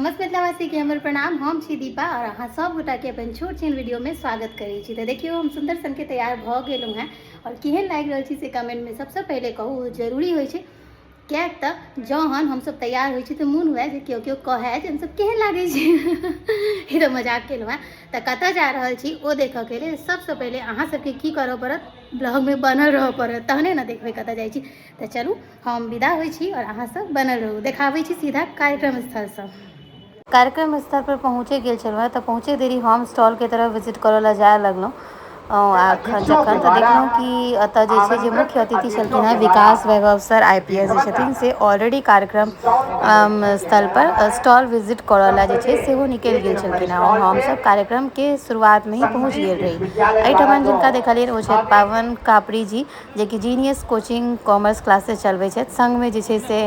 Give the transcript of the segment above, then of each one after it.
नमस्ते मिथिलावासी के हमर प्रणाम। हम छी दीपा और अहाँ सब गोटा के अपन छोट छीन वीडियो में स्वागत करै छी। तो देखियो हम सुंदर सन के तैयार भ गेलहुँ हैं और केहन लागि रहल छी से कमेंट में सबसे पहले कहू। जरूरी होइ छै किएक तऽ जहन हम सब तैयार होइ छी तऽ मोन हुए जे केओ कहे जे हम सब केहन लागै छी। ई तो मजाक केलहुँ हैं। तऽ कतऽ जा रहल छी ओ देखऽ के लिए सबसे पहले अहाँ सबके की करऽ पड़त, ब्लॉग में बनल रहऽ पड़त, तहने ने देखबै कतऽ जाइ छी। तऽ चलू हम विदा होइ छी और अहाँ सब बनल रहू। देखाबै छी सीधा कार्यक्रम स्थल सब। कार्यक्रम स्थल पर पहुँचे गेल छलहुँ तऽ पहुँचे देरी हम स्टॉल के तरफ विजिट करऽ ला जाए लगलहुँ। जखन तऽ देखलहुँ कि एतऽ जे छै जे मुख्य अतिथि छलखिन हैं विकास वैभव सर IPS जे छथिन से ऑलरेडी कार्यक्रम स्थल पर स्टॉल विजिट करऽ ला जे छै सेहो निकलि गेल छलखिन हैं और हमसब कार्यक्रम के शुरुआत में ही पहुँच गेल रही। एहिठमन जिनका देखलियनि ओ छथि पावन कापड़ी जी, जे कि जीनियस कोचिंग कॉमर्स क्लासेस चलबै छथि। संगमे जे छै से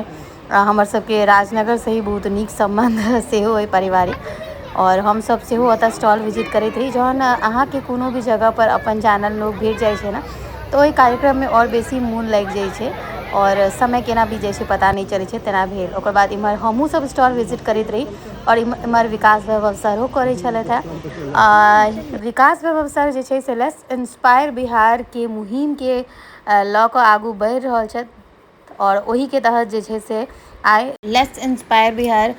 हमर सबके राजनगर से ही बहुत नीक सम्बन्ध सेहो अइ पारिवारिक। और हम सब सेहो ओतऽ स्टॉल विजिट करैत रही। जहन अहाँके कोनो भी जगह पर अपन जानल लोग भेट जाइ छै ने तऽ ओहि कार्यक्रम में और बेसी मोन लागि जाइ छै और समय केना बीत जाइ छै पता नहीं चलै छै। तेना भेल। ओकर बाद इम्हर हमहूँ सब स्टॉल विजिट करैत रही और इम्हर विकास वैभव सरो करै छलथि हैं। विकास वैभव सर जे छै से लेट्स इंस्पायर बिहार के मुहिम के लऽ कऽ आगू बढ़ि रहल छथि और ओही के तहत जे छै से आइ लेट्स इंस्पायर बिहार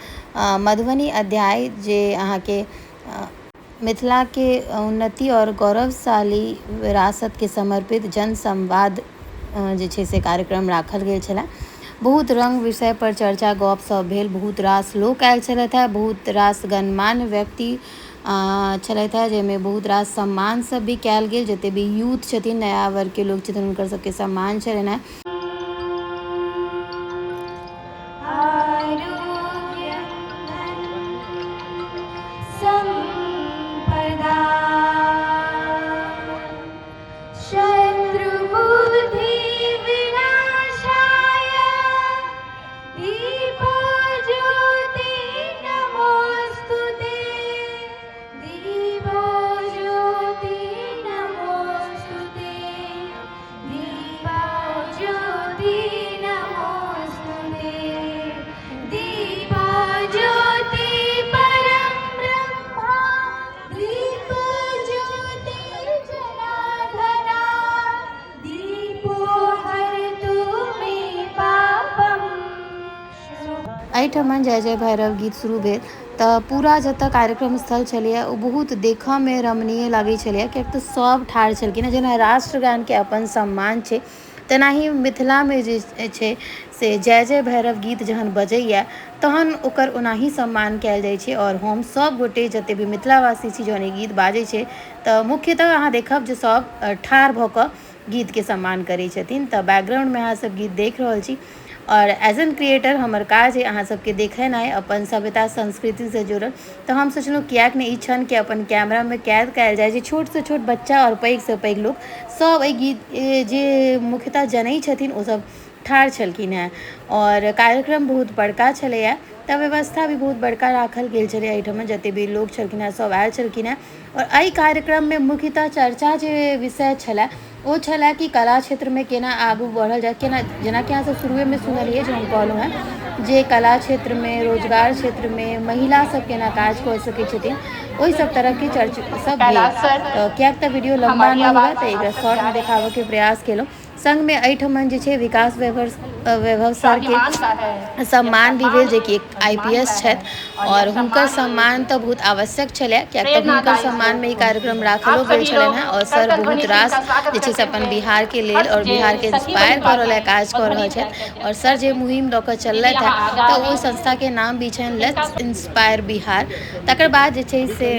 मधुबनी अध्याय जे अहाँके मिथिला के उन्नति और गौरवशाली विरासत के समर्पित जन संवाद जे छै से कार्यक्रम राखल गेल छलै। बहुत रंग विषय पर चर्चा गपशप भेल। बहुत रास लोक आयल छलथि हैं, बहुत रास गणमान्य व्यक्ति छलथि हैं, जाहिमे बहुत रास सम्मान सब भी कयल गेल। जते भी यूथ छथिन, नया वर्ग के लोग छथिन, हुनकर सबके सम्मान छलनि हैं। एहिठमन जय जय भैरव गीत शुरू भेल तऽ पूरा जतऽ कार्यक्रम स्थल छलैए ओ बहुत देखऽ में रमणीय लागै छलैए। किएक तऽ सब ठाढ़ छलखिन हैं। जेना राष्ट्रगान के अपन सम्मान छै तेनाही मिथिला में जे छै से जय जय भैरव गीत जहन बजैए तहन ओकर ओनाही सम्मान कयल जाइ छै। और हम सब गोटे जते भी मिथिलावासी छी जहन ई गीत बाजै छै तऽ मुख्यतः अहाँ देखब जे सब ठाढ़ भऽ कऽ गीत के सम्मान करै छथिन। तऽ बैकग्राउंड में अहाँ सब गीत देख रहल छी और एज एन क्रिएटर हमर काज है अहाँ सबके देखेनाइ अपन सभ्यता संस्कृति से जुड़ल। तऽ हम सोचलहुँ किएक नहि ई क्षण के अपन कैमरा में कैद कयल जाय जे छोट से छोट बच्चा और पैघ से पैघ लोग सब एहि गीत जे मुख्यतः जनै छथिन ओ सब ठाढ़ छलखिन हैं। और कार्यक्रम बहुत बड़का छलैए तऽ व्यवस्था भी बहुत बड़का राखल गेल छलै। एहिठमन जते भी लोग छलखिन हैं सब आयल छलखिन हैं। और एहि कार्यक्रम में मुख्यतः चर्चा जे विषय छलै ओ छलै कि कला क्षेत्र में केना आगू बढ़ल जाए, केना जेना कि अहाँ सब शुरुए में सुनलिए जे हम कहलहुँ हैं जे कला क्षेत्र में, रोजगार क्षेत्र में महिला सब केना काज कऽ सकै छथिन, ओहि सब तरह के चर्चा सब भेल। तऽ किएक तऽ वीडियो लम्बा नहि हुए तऽ एकरा शॉर्ट में देखाबऽ के प्रयास केलहुँ। संग में एहिठमन जे छै विकास वैभव सर के सम्मान भी भेल, जे कि एक IPS छथि और हुनकर सम्मान तऽ बहुत आवश्यक छलै। किएक तऽ हुनकर सम्मान में ई कार्यक्रम राखलो गेल छलनि हैं। और सर बहुत रास जे छै से अपन बिहार के लेल और बिहार के इंस्पायर करऽ ला काज कऽ रहल छथि। और सर जे मुहिम लऽ कऽ चललथि हैं तऽ ओहि संस्था के नाम भी छनि लेट्स इंस्पायर बिहार। तकर बाद जे छै से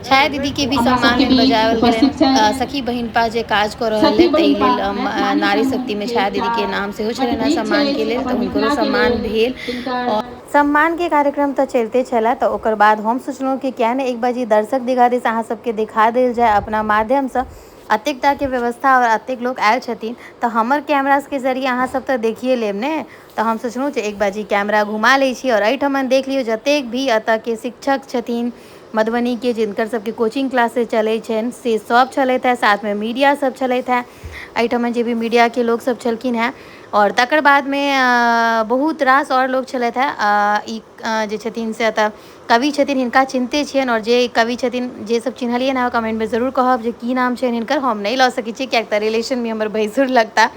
छाया दीदी के भी सम्मान लेल बजाओल गेलनि। सखी बहिनपा जे काज कऽ रहल अछि ताहि लेल नारी शक्ति में छाया दीदी के नाम सेहो छलनि हैं सम्मान के लेल, तऽ हुनकरो सम्मान भेल। और सम्मान के कार्यक्रम तऽ चलिते छलै। तऽ ओकर बाद हम सोचलहुँ कि किया नहि एक बाजी दर्शक दीर्घा दिस अहाँ सबके दिखा देल जाय अपना माध्यम से। अतेकटा के व्यवस्था और अतेक लोग आयल छथिन तऽ हमर कैमरा के जरिए अहाँ सब तऽ देखिए लेब ने। तऽ हम सोचलहुँ जे एक बाजी कैमरा घुमा लै छी और एहिठमन देख लियौ जतेक भी एतऽ के शिक्षक छथिन मधुबनी के, जिनकर सबके कोचिंग क्लासेस चलै छनि से सब छलथि हैं। साथ में मीडिया सब छलथि हैं। एहिठमन जे भी मीडिया के लोग सब छलखिन हैं और तकर बाद में बहुत रास और लोग छलथि है ई जे छथिन से एतऽ कवि छथिन, हिनका चिन्हते छियनि, और जे कवि छथिन जे सब चिन्हलिए ना कमेंट में जरूर कहब जे की नाम छनि हिनकर। हम नहीं लऽ सकै छी कियाक तऽ रिलेशन में हमर भैंसुर लगता,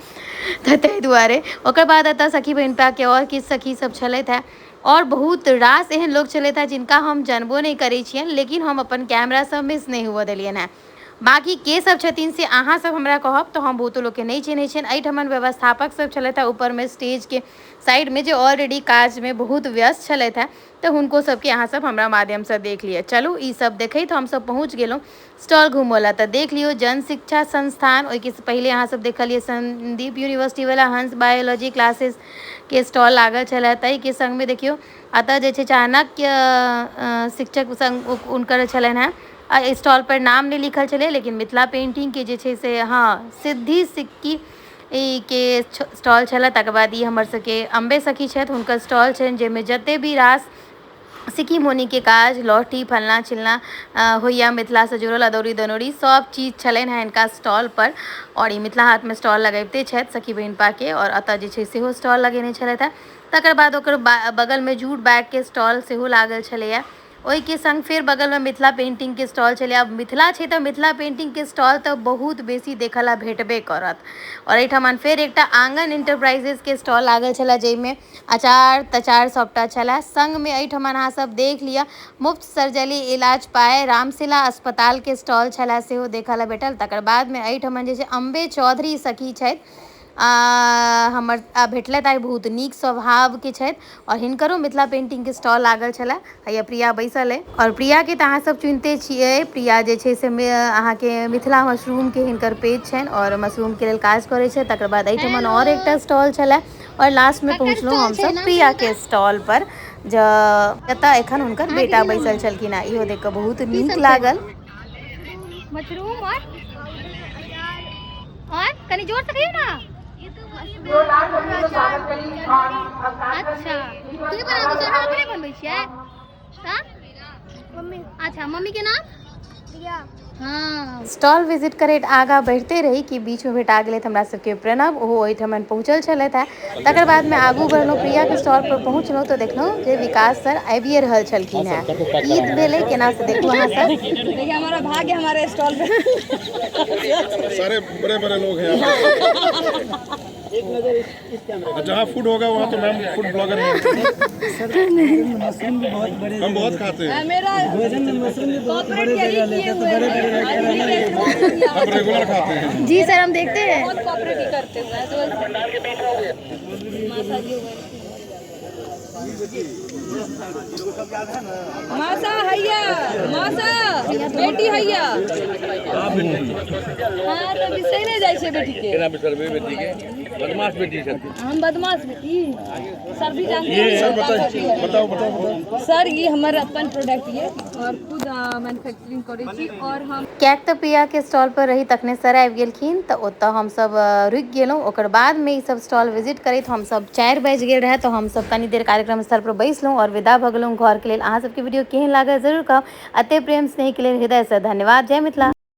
तऽ ताहि दुआरे। ओकर बाद एतऽ सखी बहिनपा के और किछु सखी सब छलथि है, और बहुत रास एहन लोग छलथि है जिनका हम जानबो नहीं करै छियनि, लेकिन हम अपन कैमरा से मिस नहीं हुआ देलियनि है। बाकी के सब छथिन से अहाँ सब हमरा कहब तो हम बहुतो लोग के नहीं चिन्है छियनि। एहिठमन व्यवस्थापक सब छलथि है ऊपर में स्टेज के साइड में, जे ऑलरेडी काज में बहुत व्यस्त छलथि है, तो हुनको सबके अहाँ सब हमरा माध्यम से देख लिअ। चलू ई सब देखैत हम सब पहुँच गेलहुँ स्टॉल घूमोला। तो देख लियो जन शिक्षा संस्थान, ओहि के पहले अहाँ सब देखलिए संदीप यूनिवर्सिटी वाला हंस बायोलॉजी क्लासेस के स्टॉल लागल छलै। ताहि के संग में देखियो अतः जे छै चाणक्य शिक्षक संग उनकर छलनि हैं। स्टॉल पर नाम नहीं लिखल छलै, लेकिन मिथिला पेंटिंग के जे छै से हाँ सिद्धि सिक्की के स्टॉल छलै। तकर बाद ई हमर सबके अम्बे सखी छथि, हुनकर स्टॉल छनि जाहिमे जते भी रास सिक्की मोनी के काज, लहठी फलना चिलना होइया मिथिला से जुड़ल, अदौरी दनौरी सब चीज छलनि हैं हिनका स्टॉल पर। और ई मिथिला हाट में स्टॉल लगैबते छथि सखी बहिनपा के, और अतः जे छै सेहो स्टॉल लगेने छलथि हैं। तकर बाद ओकर बगल में जूट बैग के स्टॉल सेहो लागल छलैया। ओहि के संग फिर बगल में मिथिला पेंटिंग के स्टॉल छलै। अब मिथिला छै तऽ मिथिला पेंटिंग के स्टॉल तऽ बहुत बेसी देखऽ ला भेटबे करत। और एहिठमन फेर एकटा आंगन इंटरप्राइजेस के स्टॉल लागल छलै, जाहिमे अचार तचार सबटा छलै। संग में एहिठमन अहाँ सब देख लिअ मुफ्त सर्जरी इलाज पाए रामशिला अस्पताल के स्टॉल छलै, सेहो देखऽ ला भेटल। तकर बाद में एहिठमन जे छै अम्बे चौधरी सखी छथि, हमर भेटलथि आइ, बहुत नीक स्वभाव के छथि, और हिनकरो मिथिला पेंटिंग के स्टॉल लागल छलै। हैया प्रिया बैसल है, और प्रिया के तऽ अहाँ सब चिन्हते छियै। प्रिया जे छै से अहाँ के मिथिला मशरूम के हिनकर पेज छनि, और मशरूम के लेल काज करै छै। तकर बाद एहिठमन और एकटा स्टॉल छलै, और लास्ट में पहुँचलहुँ हम सब प्रिया के स्टॉल पर, जतऽ एखन हुनकर बेटा बैसल छलखिन हैं। इहो देख कऽ बहुत नीक लागल। मशरूम और कनी जोर से कहियो ना। अच्छा तू बना दे, हम अपने बनबै छियै हां मम्मी। अच्छा मम्मी के नाम प्रिया। हाँ स्टॉल विजिट करैत आगा बढ़ते रही कि बीच में भेटा गेलथि हमरा सबके प्रणव, ओहो ओहिठमन पहुँचल छलथि है। तकर बाद में आगू बढ़लहुँ, प्रिया के स्टॉल पर पहुँचलहुँ तऽ देखलहुँ जे विकास सर आबिए रहल छलखिन हैं। ईद भेलै केना से देखू अहाँ सब। देखिए हमारा भाग्य हमारे स्टॉल पे सारे बड़े बड़े लोग हैं यहाँ पे। जहाँ फूड होगा वहाँ तो मैम फूड ब्लॉगर हैं। मशरूम भी बहुत बड़े, हम बहुत खाते हैं। मेरा भोजन में मशरूम भी बहुत बड़े जगह लेकर, तो बड़े बड़े हम रेगुलर खाते हैं। जी सर हम देखते हैं। बहुत कोऑपरेट करते हुए मासा हैया, मासा बेटी हैया। हाँ तो बिसरे नहीं जाए छे बेटी के। केना बिसरबे बेटी के? बदमाश बेटी छथि। हम बदमाश बेटी सर भी जानते हैं। सर बताओ। सर ये हमारा अपन प्रोडक्ट ये, और खुद मैन्युफैक्चरिंग करै छी। और हम कियाक तऽ प्रिया के स्टॉल पर रही तखने सर आबि गेलखिन, तऽ ओतऽ हम सब रुकि गेलहुँ। ओकर बाद में ई सब स्टॉल विजिट करैत हम सब 4 बाजि गेल रहे, तो हम सब कनी देर कार्यक्रम स्थल पर बैसलहुँ और विदा भऽ गेलहुँ घर के लेल। अहाँ सबके वीडियो केहन लागल जरूर कहब। अते प्रेम स्नेह के लेल हृदय से धन्यवाद। जय मिथिला।